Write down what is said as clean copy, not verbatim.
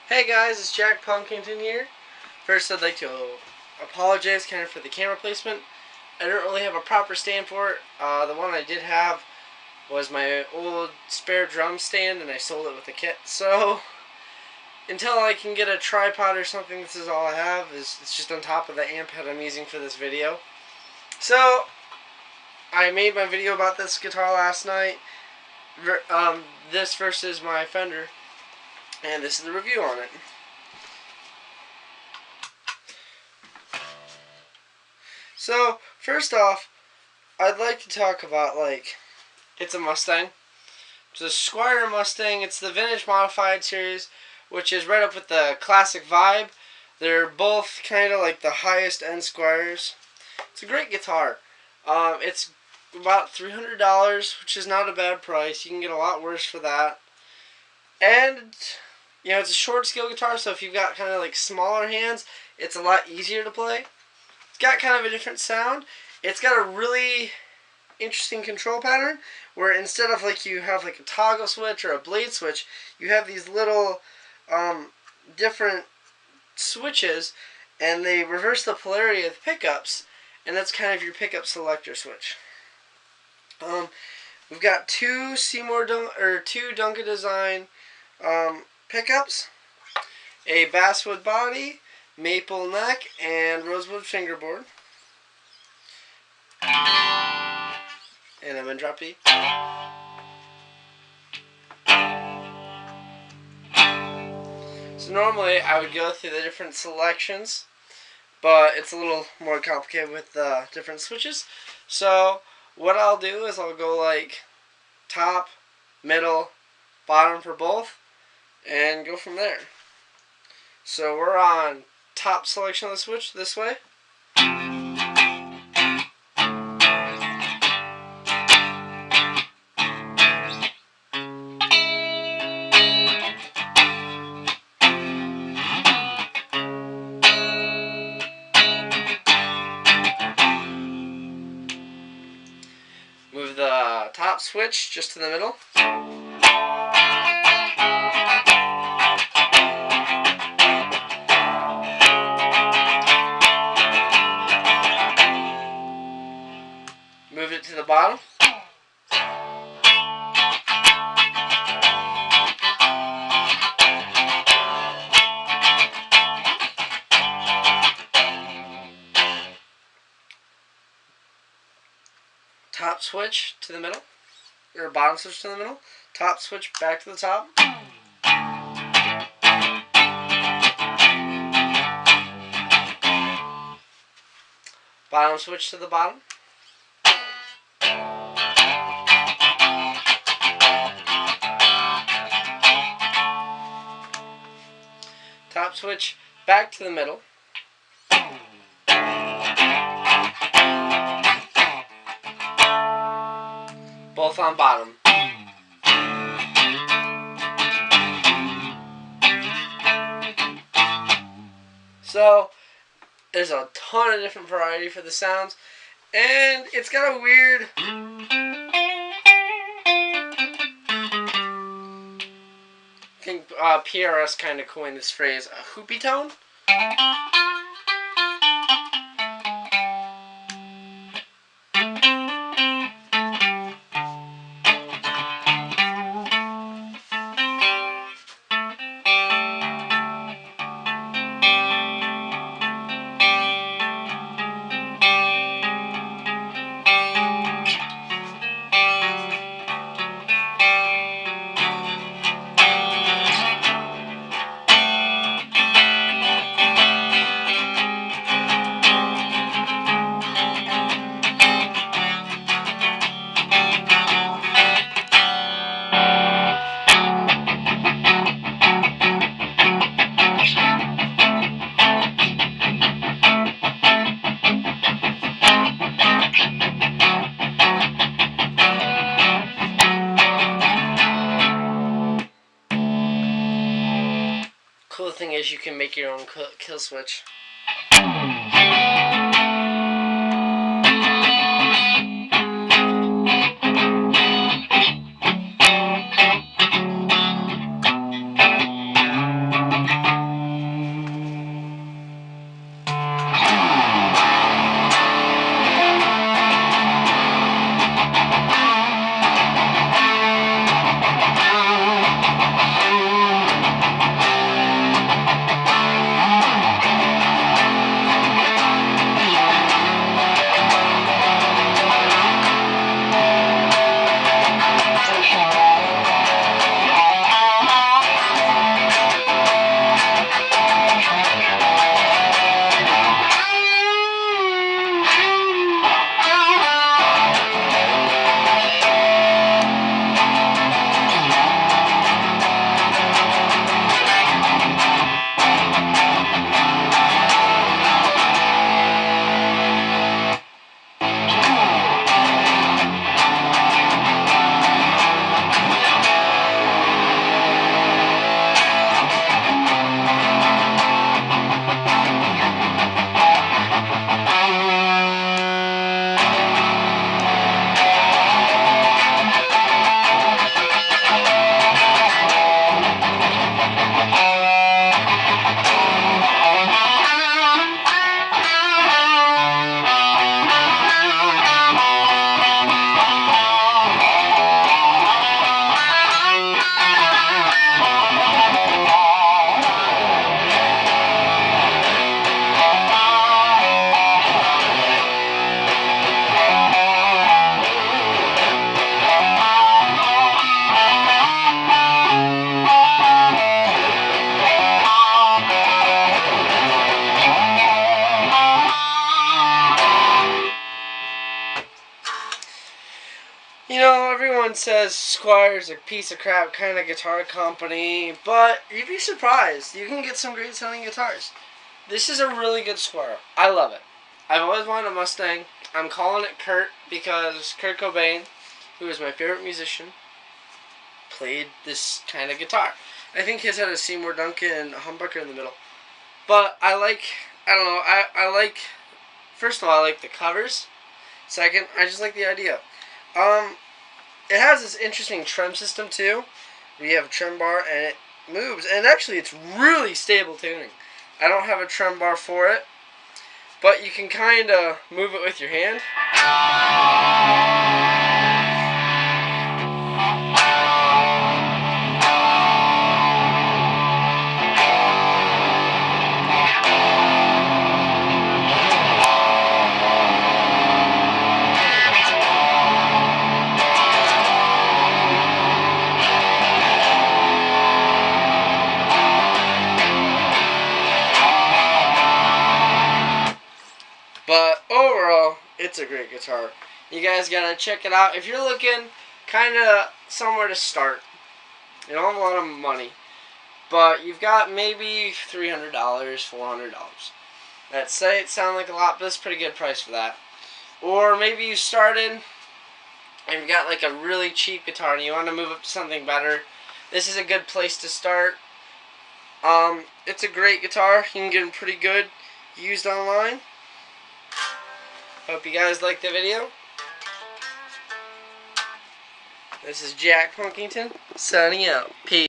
Hey guys, it's Jack Punkington here. First, I'd like to apologize kind of for the camera placement. I don't really have a proper stand for it. The one I did have was my old spare drum stand, and I sold it with the kit. So, until I can get a tripod or something, this is all I have. It's just on top of the amp head I'm using for this video. So, I made my video about this guitar last night. This versus my Fender. And this is the review on it. So, first off, I'd like to talk about, it's a Mustang. It's a Squier Mustang. It's the Vintage Modified series, which is right up with the classic vibe. They're both kind of like the highest end Squiers. It's a great guitar. It's about $300, which is not a bad price. You can get a lot worse for that. And you know, it's a short scale guitar, so if you've got kind of like smaller hands, it's a lot easier to play. It's got kind of a different sound. It's got a really interesting control pattern where instead of like you have like a toggle switch or a blade switch, you have these little different switches, and they reverse the polarity of the pickups, and that's kind of your pickup selector switch. We've got two Duncan design pickups, a basswood body, maple neck, and rosewood fingerboard. And I'm in drop D. So normally I would go through the different selections, but it's a little more complicated with the different switches. So what I'll do is I'll go like top, middle, bottom for both, and go from there. So we're on top selection of the switch this way. Move the top switch just to the middle. Move it to the bottom. Top switch to the middle, or bottom switch to the middle. Top switch back to the top. Bottom switch to the bottom. Top switch back to the middle. Both on bottom. So there's a ton of different variety for the sounds, and it's got a weird I think PRS kind of coined this phrase, a hoopy tone. Cool thing is you can make your own kill switch. everyone says Squier's a piece of crap kind of guitar company, but you'd be surprised. You can get some great sounding guitars. This is a really good Squier. I love it. I've always wanted a Mustang. I'm calling it Kurt because Kurt Cobain, who is my favorite musician, played this kind of guitar. I think his had a Seymour Duncan humbucker in the middle. But I don't know, I like, first of all, I like the covers. Second, I just like the idea. It has this interesting trem system too. We have a trem bar and it moves, and actually it's really stable tuning. I don't have a trem bar for it, but you can kind of move it with your hand. But overall, it's a great guitar. You guys gotta check it out. If you're looking kind of somewhere to start, you don't have a lot of money, but you've got maybe $300, $400. That might sound like a lot, but that's a pretty good price for that. Or maybe you started and you got like a really cheap guitar and you want to move up to something better. This is a good place to start. It's a great guitar. You can get them pretty good used online. Hope you guys liked the video. This is Jack Punkington, signing out. Peace.